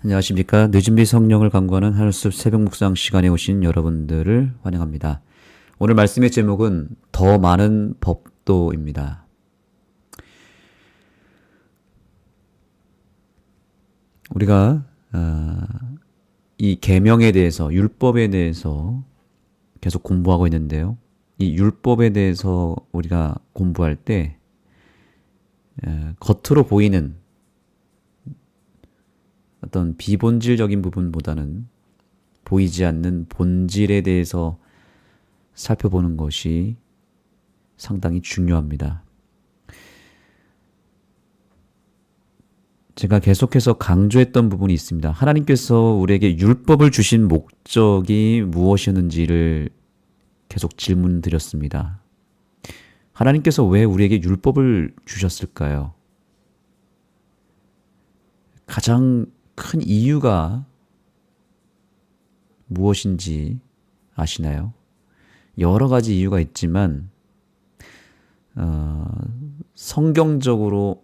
안녕하십니까. 늦은 비 성령을 강구하는 하늘숲 새벽 묵상 시간에 오신 여러분들을 환영합니다. 오늘 말씀의 제목은 더 많은 법도입니다. 우리가 이 계명에 대해서, 율법에 대해서 계속 공부하고 있는데요. 이 율법에 대해서 우리가 공부할 때 겉으로 보이는 어떤 비본질적인 부분보다는 보이지 않는 본질에 대해서 살펴보는 것이 상당히 중요합니다. 제가 계속해서 강조했던 부분이 있습니다. 하나님께서 우리에게 율법을 주신 목적이 무엇이었는지를 계속 질문 드렸습니다. 하나님께서 왜 우리에게 율법을 주셨을까요? 가장 큰 이유가 무엇인지 아시나요? 여러 가지 이유가 있지만 성경적으로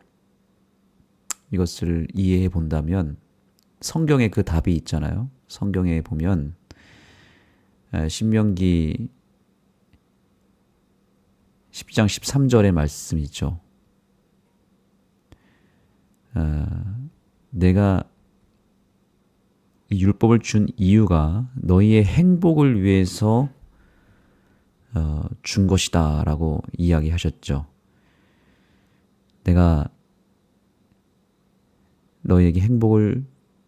이것을 이해해 본다면 성경에 그 답이 있잖아요. 성경에 보면 신명기 10장 13절의 말씀이 있죠. 내가 이 율법을 준 이유가 너희의 행복을 위해서 준 것이다 라고 이야기하셨죠. 내가 너희에게 행복을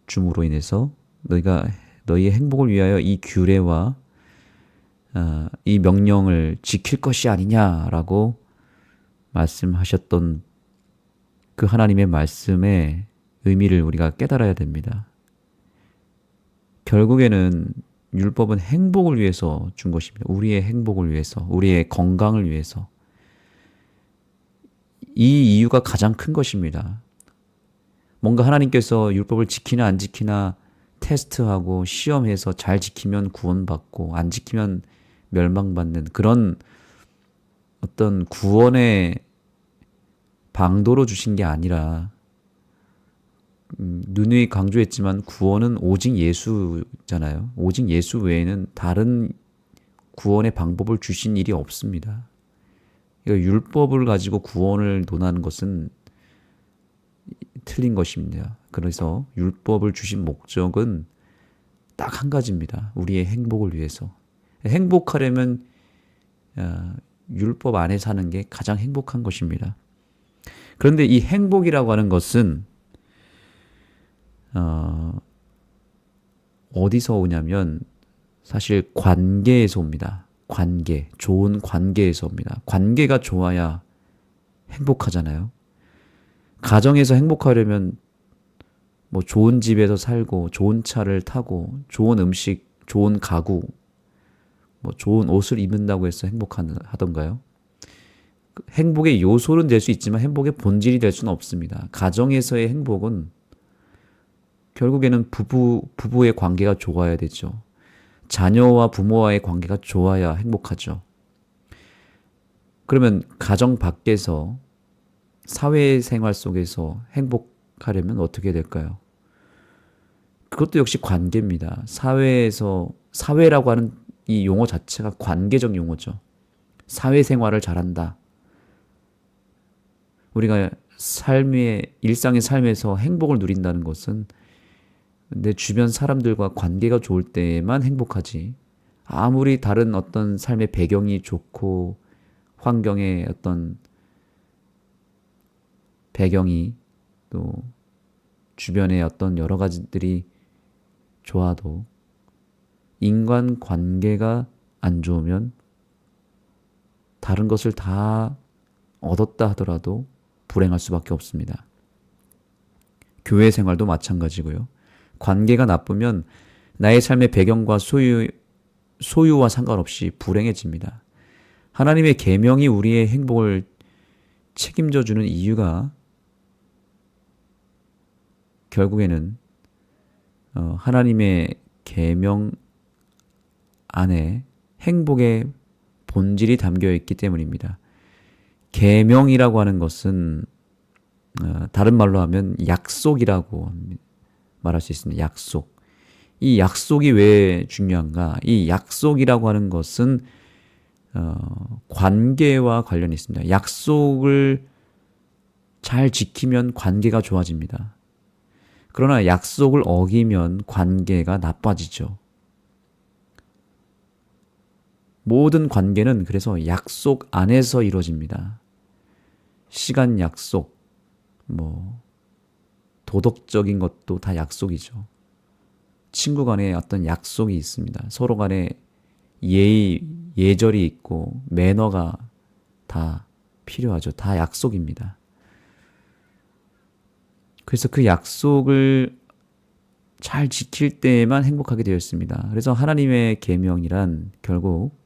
줌으로 인해서 너희의 행복을 위하여 이 규례와 이 명령을 지킬 것이 아니냐라고 말씀하셨던 그 하나님의 말씀의 의미를 우리가 깨달아야 됩니다. 결국에는 율법은 행복을 위해서 준 것입니다. 우리의 행복을 위해서, 우리의 건강을 위해서. 이 이유가 가장 큰 것입니다. 뭔가 하나님께서 율법을 지키나 안 지키나 테스트하고 시험해서 잘 지키면 구원받고 안 지키면 멸망받는 그런 어떤 구원의 방도로 주신 게 아니라 누누이 강조했지만 구원은 오직 예수잖아요. 오직 예수 외에는 다른 구원의 방법을 주신 일이 없습니다. 율법을 가지고 구원을 논하는 것은 틀린 것입니다. 그래서 율법을 주신 목적은 딱 한 가지입니다. 우리의 행복을 위해서. 행복하려면 율법 안에 사는 게 가장 행복한 것입니다. 그런데 이 행복이라고 하는 것은 어디서 오냐면 사실 관계에서 옵니다. 관계, 좋은 관계에서 옵니다. 관계가 좋아야 행복하잖아요. 가정에서 행복하려면 뭐 좋은 집에서 살고 좋은 차를 타고 좋은 음식, 좋은 가구, 뭐 좋은 옷을 입는다고 해서 행복하던가요? 행복의 요소는 될 수 있지만 행복의 본질이 될 수는 없습니다. 가정에서의 행복은 결국에는 부부의 관계가 좋아야 되죠. 자녀와 부모와의 관계가 좋아야 행복하죠. 그러면 가정 밖에서 사회생활 속에서 행복하려면 어떻게 될까요? 그것도 역시 관계입니다. 사회라고 하는 이 용어 자체가 관계적 용어죠. 사회생활을 잘한다. 우리가 일상의 삶에서 행복을 누린다는 것은 내 주변 사람들과 관계가 좋을 때만 행복하지. 아무리 다른 어떤 삶의 배경이 좋고 환경의 어떤 배경이 또 주변의 어떤 여러 가지들이 좋아도 인간 관계가 안 좋으면 다른 것을 다 얻었다 하더라도 불행할 수밖에 없습니다. 교회 생활도 마찬가지고요. 관계가 나쁘면 나의 삶의 배경과 소유와 상관없이 불행해집니다. 하나님의 계명이 우리의 행복을 책임져 주는 이유가 결국에는 하나님의 계명 안에 행복의 본질이 담겨 있기 때문입니다. 계명이라고 하는 것은 다른 말로 하면 약속이라고 합니다. 말할 수 있습니다. 약속. 이 약속이 왜 중요한가? 이 약속이라고 하는 것은 관계와 관련이 있습니다. 약속을 잘 지키면 관계가 좋아집니다. 그러나 약속을 어기면 관계가 나빠지죠. 모든 관계는 그래서 약속 안에서 이루어집니다. 시간 약속, 도덕적인 것도 다 약속이죠. 친구 간에 어떤 약속이 있습니다. 서로 간에 예절이 있고 매너가 다 필요하죠. 다 약속입니다. 그래서 그 약속을 잘 지킬 때에만 행복하게 되어 있습니다. 그래서 하나님의 계명이란 결국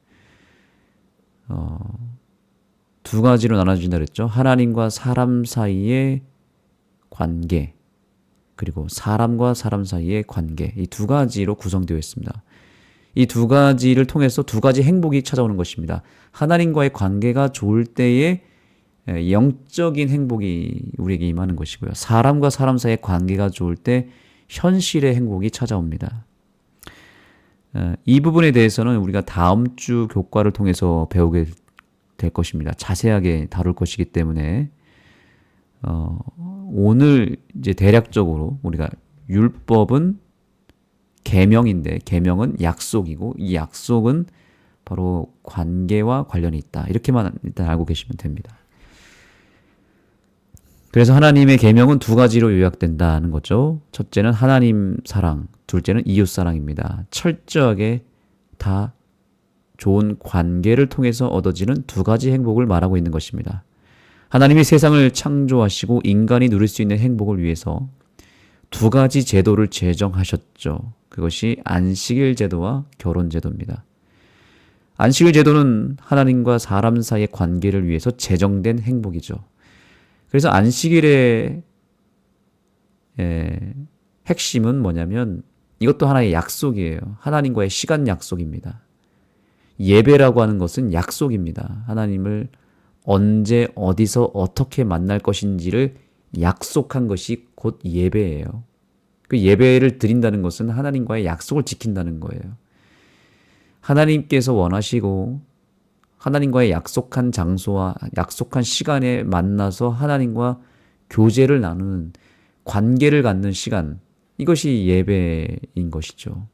두 가지로 나눠진다 그랬죠. 하나님과 사람 사이의 관계, 그리고 사람과 사람 사이의 관계, 이 두 가지로 구성되어 있습니다. 이 두 가지를 통해서 두 가지 행복이 찾아오는 것입니다. 하나님과의 관계가 좋을 때에 영적인 행복이 우리에게 임하는 것이고요. 사람과 사람 사이의 관계가 좋을 때 현실의 행복이 찾아옵니다. 이 부분에 대해서는 우리가 다음 주 교과를 통해서 배우게 될 것입니다. 자세하게 다룰 것이기 때문에 오늘 이제 대략적으로 우리가 율법은 계명인데 계명은 약속이고 이 약속은 바로 관계와 관련이 있다. 이렇게만 일단 알고 계시면 됩니다. 그래서 하나님의 계명은 두 가지로 요약된다는 거죠. 첫째는 하나님 사랑, 둘째는 이웃 사랑입니다. 철저하게 다 좋은 관계를 통해서 얻어지는 두 가지 행복을 말하고 있는 것입니다. 하나님이 세상을 창조하시고 인간이 누릴 수 있는 행복을 위해서 두 가지 제도를 제정하셨죠. 그것이 안식일 제도와 결혼 제도입니다. 안식일 제도는 하나님과 사람 사이의 관계를 위해서 제정된 행복이죠. 그래서 안식일의 핵심은 뭐냐면 이것도 하나의 약속이에요. 하나님과의 시간 약속입니다. 예배라고 하는 것은 약속입니다. 하나님을 언제 어디서 어떻게 만날 것인지를 약속한 것이 곧 예배예요. 그 예배를 드린다는 것은 하나님과의 약속을 지킨다는 거예요. 하나님께서 원하시고 하나님과의 약속한 장소와 약속한 시간에 만나서 하나님과 교제를 나누는 관계를 갖는 시간, 이것이 예배인 것이죠.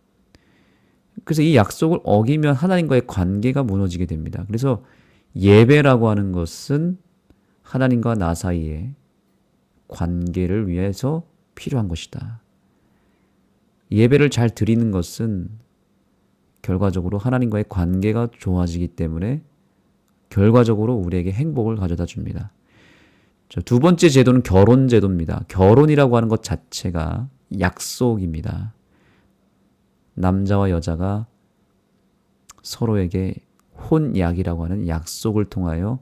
그래서 이 약속을 어기면 하나님과의 관계가 무너지게 됩니다. 그래서 예배라고 하는 것은 하나님과 나 사이의 관계를 위해서 필요한 것이다. 예배를 잘 드리는 것은 결과적으로 하나님과의 관계가 좋아지기 때문에 결과적으로 우리에게 행복을 가져다 줍니다. 두 번째 제도는 결혼 제도입니다. 결혼이라고 하는 것 자체가 약속입니다. 남자와 여자가 서로에게 혼약이라고 하는 약속을 통하여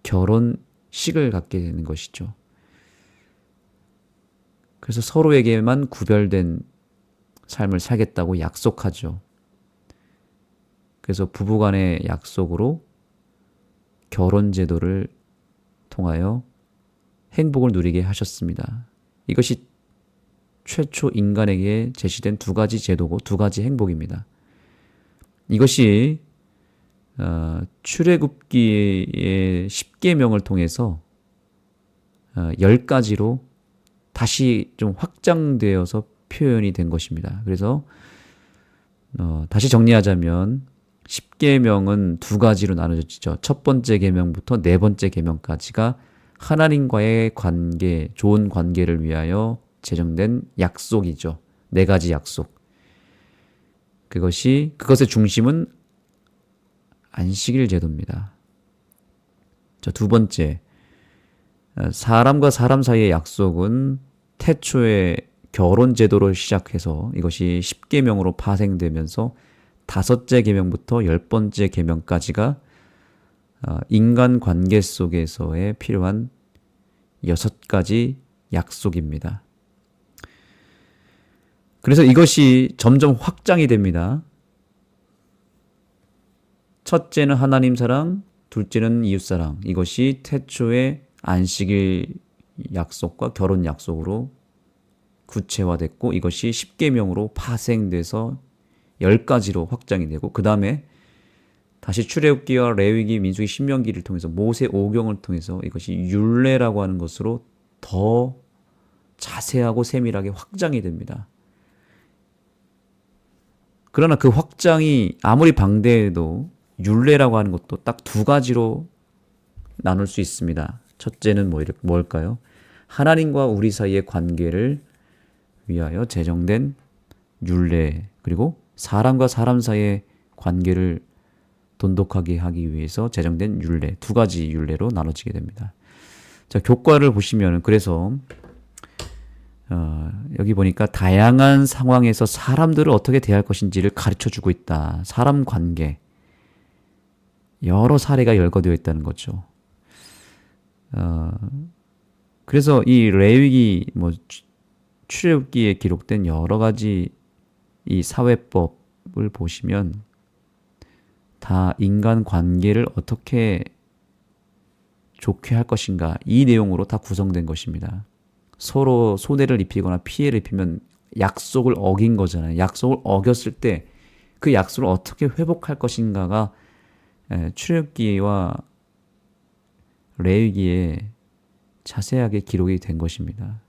결혼식을 갖게 되는 것이죠. 그래서 서로에게만 구별된 삶을 살겠다고 약속하죠. 그래서 부부간의 약속으로 결혼 제도를 통하여 행복을 누리게 하셨습니다. 이것이 최초 인간에게 제시된 두 가지 제도고 두 가지 행복입니다. 이것이 출애굽기의 10계명을 통해서 10가지로 다시 좀 확장되어서 표현이 된 것입니다. 그래서 다시 정리하자면 10계명은 두 가지로 나눠졌죠. 첫 번째 계명부터 네 번째 계명까지가 하나님과의 관계, 좋은 관계를 위하여 제정된 약속이죠. 네 가지 약속. 그것의 중심은 안식일 제도입니다. 두 번째, 사람과 사람 사이의 약속은 태초에 결혼 제도로 시작해서 이것이 10계명으로 파생되면서 다섯째 계명부터 10번째 계명까지가 인간 관계 속에서의 필요한 6가지 약속입니다. 그래서 이것이 점점 확장이 됩니다. 첫째는 하나님 사랑, 둘째는 이웃 사랑. 이것이 태초의 안식일 약속과 결혼 약속으로 구체화됐고 이것이 10계명으로 파생돼서 10가지로 확장이 되고 그 다음에 다시 출애굽기와 레위기, 민수기, 신명기를 통해서 모세 오경을 통해서 이것이 율례라고 하는 것으로 더 자세하고 세밀하게 확장이 됩니다. 그러나 그 확장이 아무리 방대해도 율례라고 하는 것도 딱 두 가지로 나눌 수 있습니다. 첫째는 뭘까요? 하나님과 우리 사이의 관계를 위하여 제정된 율례, 그리고 사람과 사람 사이의 관계를 돈독하게 하기 위해서 제정된 율례, 두 가지 율례로 나눠지게 됩니다. 자, 교과를 보시면 그래서 여기 보니까 다양한 상황에서 사람들을 어떻게 대할 것인지를 가르쳐주고 있다. 사람 관계, 여러 사례가 열거되어 있다는 거죠. 그래서 이 레위기, 출애굽기에 기록된 여러 가지 이 사회법을 보시면 다 인간 관계를 어떻게 좋게 할 것인가 이 내용으로 다 구성된 것입니다. 서로 손해를 입히거나 피해를 입히면 약속을 어긴 거잖아요. 약속을 어겼을 때 그 약속을 어떻게 회복할 것인가가 출애굽기와 레위기에 자세하게 기록이 된 것입니다.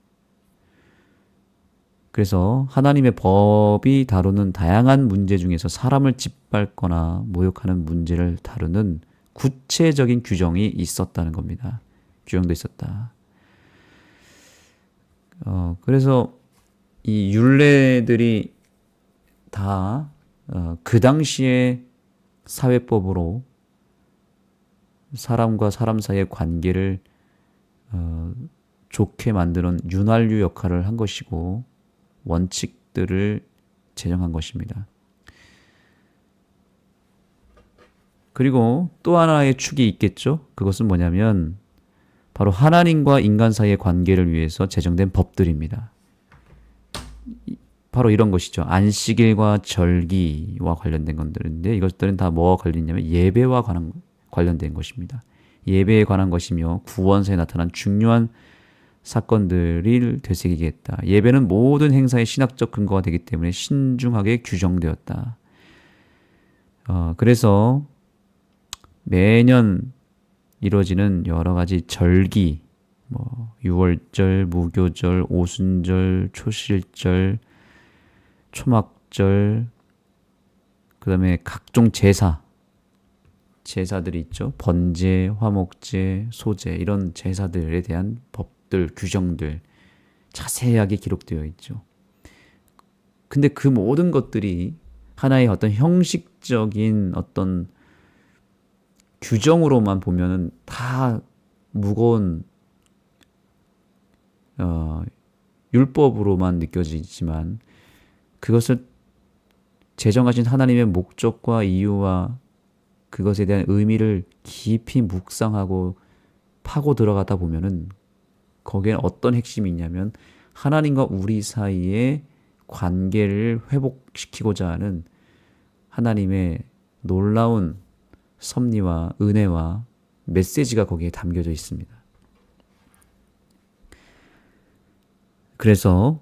그래서 하나님의 법이 다루는 다양한 문제 중에서 사람을 짓밟거나 모욕하는 문제를 다루는 구체적인 규정이 있었다는 겁니다. 규정도 있었다. 그래서 이 율례들이 다 그 당시의 사회법으로 사람과 사람 사이의 관계를 좋게 만드는 윤활유 역할을 한 것이고 원칙들을 제정한 것입니다. 그리고 또 하나의 축이 있겠죠. 그것은 뭐냐면 바로 하나님과 인간 사이의 관계를 위해서 제정된 법들입니다. 바로 이런 것이죠. 안식일과 절기와 관련된 것들인데 이것들은 다 뭐와 관련이냐면 예배와 관련된 것입니다. 예배에 관한 것이며 구원사에 나타난 중요한 사건들을 되새기겠다. 예배는 모든 행사의 신학적 근거가 되기 때문에 신중하게 규정되었다. 그래서 매년 이루어지는 여러 가지 절기, 유월절, 무교절, 오순절, 초실절, 초막절, 그 다음에 각종 제사들이 있죠. 번제, 화목제, 소제 이런 제사들에 대한 법들, 규정들 자세하게 기록되어 있죠. 근데 그 모든 것들이 하나의 어떤 형식적인 어떤 규정으로만 보면은 다 무거운 율법으로만 느껴지지만 그것을 제정하신 하나님의 목적과 이유와 그것에 대한 의미를 깊이 묵상하고 파고 들어가다 보면은 거기에 어떤 핵심이 있냐면 하나님과 우리 사이의 관계를 회복시키고자 하는 하나님의 놀라운 섭리와 은혜와 메시지가 거기에 담겨져 있습니다. 그래서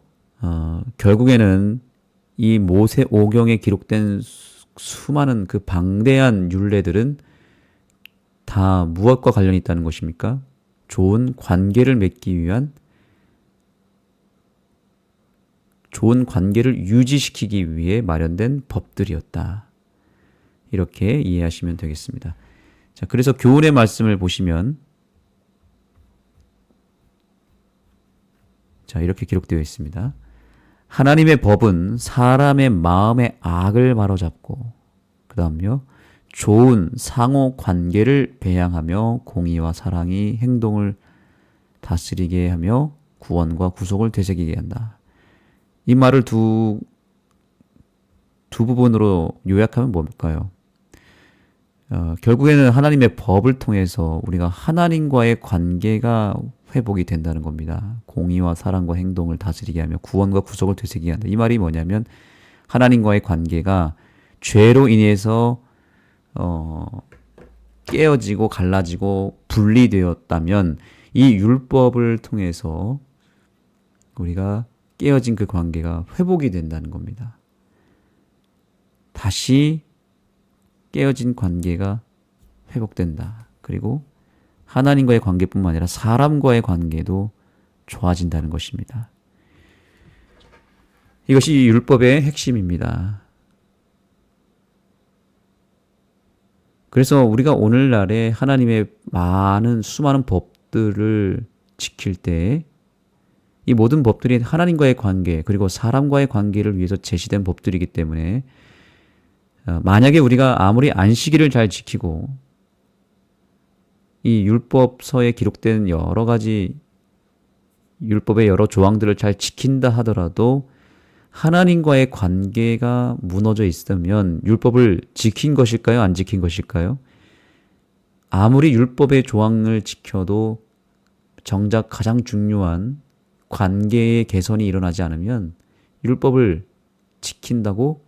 결국에는 이 모세 오경에 기록된 수많은 그 방대한 율례들은 다 무엇과 관련이 있다는 것입니까? 좋은 관계를 맺기 위한, 좋은 관계를 유지시키기 위해 마련된 법들이었다. 이렇게 이해하시면 되겠습니다. 자, 그래서 교훈의 말씀을 보시면 자, 이렇게 기록되어 있습니다. 하나님의 법은 사람의 마음의 악을 바로잡고 그 다음요 좋은 상호 관계를 배양하며 공의와 사랑이 행동을 다스리게 하며 구원과 구속을 되새기게 한다. 이 말을 두 부분으로 요약하면 뭘까요? 결국에는 하나님의 법을 통해서 우리가 하나님과의 관계가 회복이 된다는 겁니다. 공의와 사랑과 행동을 다스리게 하며 구원과 구속을 되새기게 한다. 이 말이 뭐냐면 하나님과의 관계가 죄로 인해서 깨어지고 갈라지고 분리되었다면 이 율법을 통해서 우리가 깨어진 그 관계가 회복이 된다는 겁니다. 다시 깨어진 관계가 회복된다. 그리고 하나님과의 관계뿐만 아니라 사람과의 관계도 좋아진다는 것입니다. 이것이 율법의 핵심입니다. 그래서 우리가 오늘날에 하나님의 수많은 법들을 지킬 때 이 모든 법들이 하나님과의 관계 그리고 사람과의 관계를 위해서 제시된 법들이기 때문에 만약에 우리가 아무리 안식일을 잘 지키고 이 율법서에 기록된 여러 가지 율법의 여러 조항들을 잘 지킨다 하더라도 하나님과의 관계가 무너져 있으면 율법을 지킨 것일까요? 안 지킨 것일까요? 아무리 율법의 조항을 지켜도 정작 가장 중요한 관계의 개선이 일어나지 않으면 율법을 지킨다고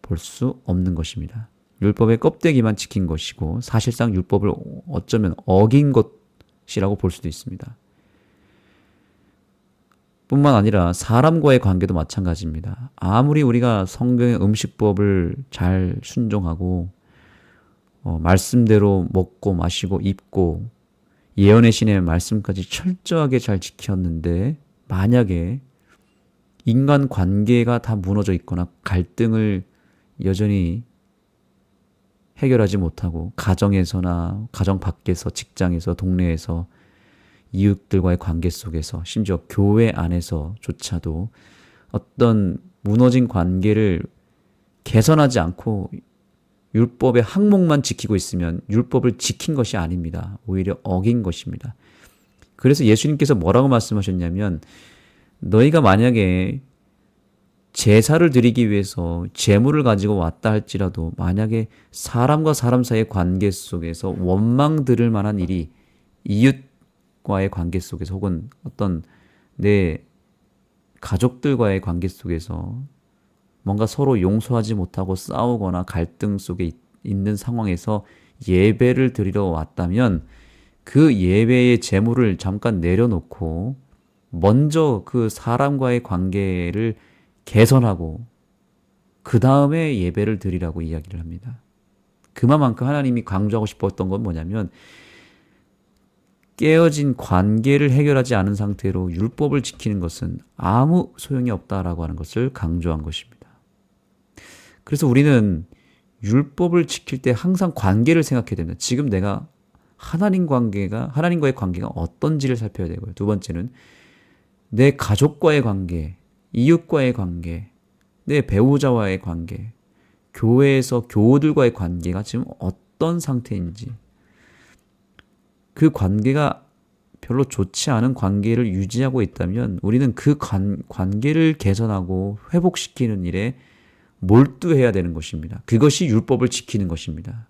볼 수 없는 것입니다. 율법의 껍데기만 지킨 것이고 사실상 율법을 어쩌면 어긴 것이라고 볼 수도 있습니다. 뿐만 아니라 사람과의 관계도 마찬가지입니다. 아무리 우리가 성경의 음식법을 잘 순종하고 말씀대로 먹고 마시고 입고 예언의 신의 말씀까지 철저하게 잘 지켰는데 만약에 인간 관계가 다 무너져 있거나 갈등을 여전히 해결하지 못하고 가정에서나 가정 밖에서 직장에서 동네에서 이웃들과의 관계 속에서 심지어 교회 안에서조차도 어떤 무너진 관계를 개선하지 않고 율법의 항목만 지키고 있으면 율법을 지킨 것이 아닙니다. 오히려 어긴 것입니다. 그래서 예수님께서 뭐라고 말씀하셨냐면 너희가 만약에 제사를 드리기 위해서 제물을 가지고 왔다 할지라도 만약에 사람과 사람 사이의 관계 속에서 원망 들을 만한 일이 이웃과의 관계 속에서 혹은 어떤 내 가족들과의 관계 속에서 뭔가 서로 용서하지 못하고 싸우거나 갈등 속에 있는 상황에서 예배를 드리러 왔다면 그 예배의 제물을 잠깐 내려놓고 먼저 그 사람과의 관계를 개선하고 그 다음에 예배를 드리라고 이야기를 합니다. 그만큼 하나님이 강조하고 싶었던 건 뭐냐면 깨어진 관계를 해결하지 않은 상태로 율법을 지키는 것은 아무 소용이 없다라고 하는 것을 강조한 것입니다. 그래서 우리는 율법을 지킬 때 항상 관계를 생각해야 됩니다. 지금 내가 하나님과의 관계가 어떤지를 살펴야 되고요. 두 번째는 내 가족과의 관계, 이웃과의 관계, 내 배우자와의 관계, 교회에서 교우들과의 관계가 지금 어떤 상태인지, 그 관계가 별로 좋지 않은 관계를 유지하고 있다면 우리는 그 관계를 개선하고 회복시키는 일에 몰두해야 되는 것입니다. 그것이 율법을 지키는 것입니다.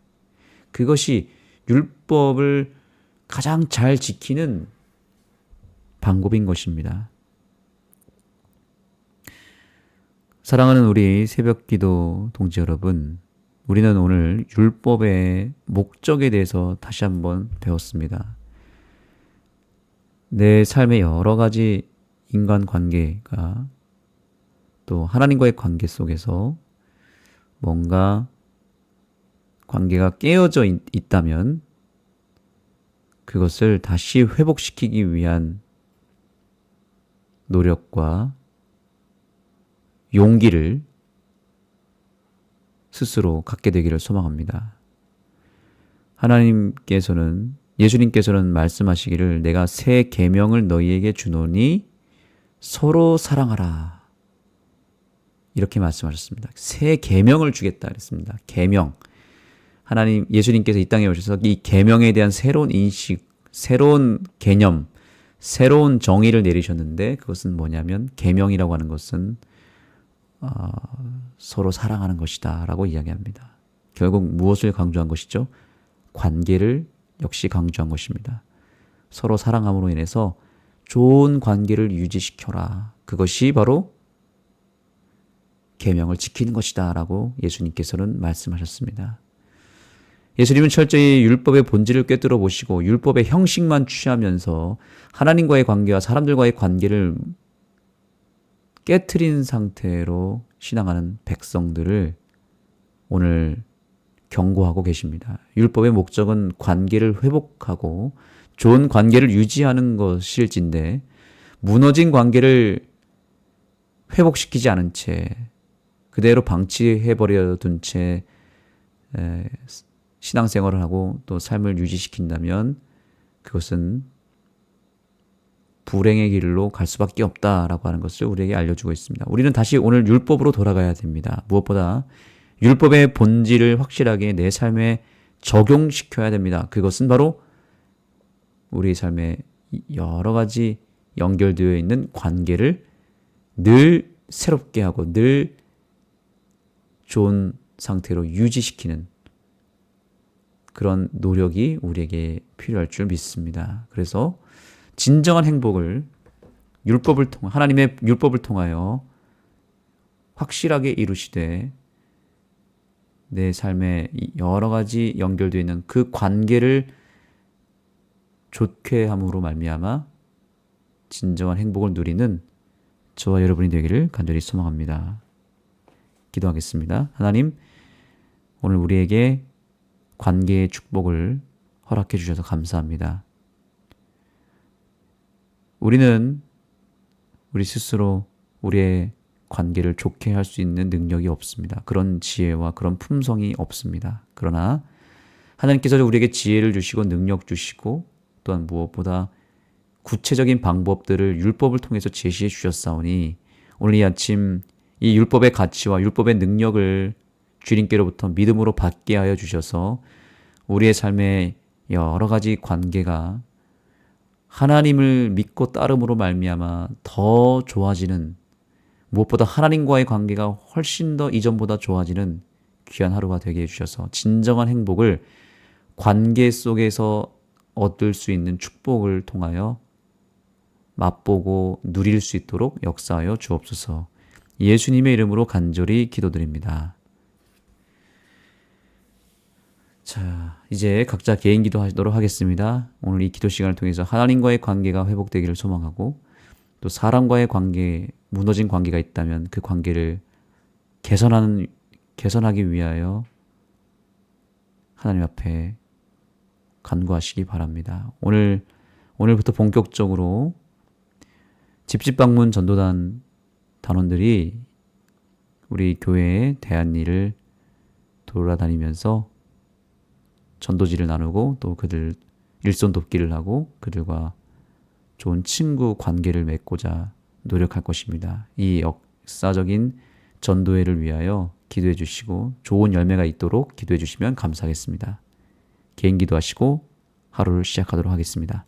그것이 율법을 가장 잘 지키는 방법인 것입니다. 사랑하는 우리 새벽기도 동지 여러분, 우리는 오늘 율법의 목적에 대해서 다시 한번 배웠습니다. 내 삶의 여러 가지 인간관계가 또 하나님과의 관계 속에서 뭔가 관계가 깨어져 있다면 그것을 다시 회복시키기 위한 노력과 용기를 스스로 갖게 되기를 소망합니다. 예수님께서는 말씀하시기를 내가 새 계명을 너희에게 주노니 서로 사랑하라. 이렇게 말씀하셨습니다. 새 계명을 주겠다 그랬습니다. 계명. 예수님께서 이 땅에 오셔서 이 계명에 대한 새로운 인식, 새로운 개념, 새로운 정의를 내리셨는데 그것은 뭐냐면 계명이라고 하는 것은 서로 사랑하는 것이다 라고 이야기합니다. 결국 무엇을 강조한 것이죠? 관계를 역시 강조한 것입니다. 서로 사랑함으로 인해서 좋은 관계를 유지시켜라. 그것이 바로 계명을 지키는 것이다 라고 예수님께서는 말씀하셨습니다. 예수님은 철저히 율법의 본질을 꿰뚫어 보시고 율법의 형식만 취하면서 하나님과의 관계와 사람들과의 관계를 깨트린 상태로 신앙하는 백성들을 오늘 경고하고 계십니다. 율법의 목적은 관계를 회복하고 좋은 관계를 유지하는 것일진데 무너진 관계를 회복시키지 않은 채 그대로 방치해버려 둔 채 신앙생활을 하고 또 삶을 유지시킨다면 그것은 불행의 길로 갈 수밖에 없다라고 하는 것을 우리에게 알려주고 있습니다. 우리는 다시 오늘 율법으로 돌아가야 됩니다. 무엇보다 율법의 본질을 확실하게 내 삶에 적용시켜야 됩니다. 그것은 바로 우리 삶에 여러 가지 연결되어 있는 관계를 늘 새롭게 하고 늘 좋은 상태로 유지시키는 그런 노력이 우리에게 필요할 줄 믿습니다. 그래서 진정한 행복을 하나님의 율법을 통하여 확실하게 이루시되 내 삶에 여러 가지 연결되어 있는 그 관계를 좋게 함으로 말미암아 진정한 행복을 누리는 저와 여러분이 되기를 간절히 소망합니다. 기도하겠습니다. 하나님, 오늘 우리에게 관계의 축복을 허락해 주셔서 감사합니다. 우리는 우리 스스로 우리의 관계를 좋게 할 수 있는 능력이 없습니다. 그런 지혜와 그런 품성이 없습니다. 그러나 하나님께서 우리에게 지혜를 주시고 능력 주시고 또한 무엇보다 구체적인 방법들을 율법을 통해서 제시해 주셨사오니 오늘 이 아침 이 율법의 가치와 율법의 능력을 주님께로부터 믿음으로 받게 하여 주셔서 우리의 삶의 여러 가지 관계가 하나님을 믿고 따름으로 말미암아 더 좋아지는 무엇보다 하나님과의 관계가 훨씬 더 이전보다 좋아지는 귀한 하루가 되게 해주셔서 진정한 행복을 관계 속에서 얻을 수 있는 축복을 통하여 맛보고 누릴 수 있도록 역사하여 주옵소서. 예수님의 이름으로 간절히 기도드립니다. 자, 이제 각자 개인 기도하도록 하겠습니다. 오늘 이 기도 시간을 통해서 하나님과의 관계가 회복되기를 소망하고 또 사람과의 관계, 무너진 관계가 있다면 그 관계를 개선하기 위하여 하나님 앞에 간구하시기 바랍니다. 오늘부터 본격적으로 집집방문 전도단 단원들이 우리 교회에 대한 일을 돌아다니면서 전도지를 나누고 또 그들 일손 돕기를 하고 그들과 좋은 친구 관계를 맺고자 노력할 것입니다. 이 역사적인 전도회를 위하여 기도해 주시고 좋은 열매가 있도록 기도해 주시면 감사하겠습니다. 개인 기도하시고 하루를 시작하도록 하겠습니다.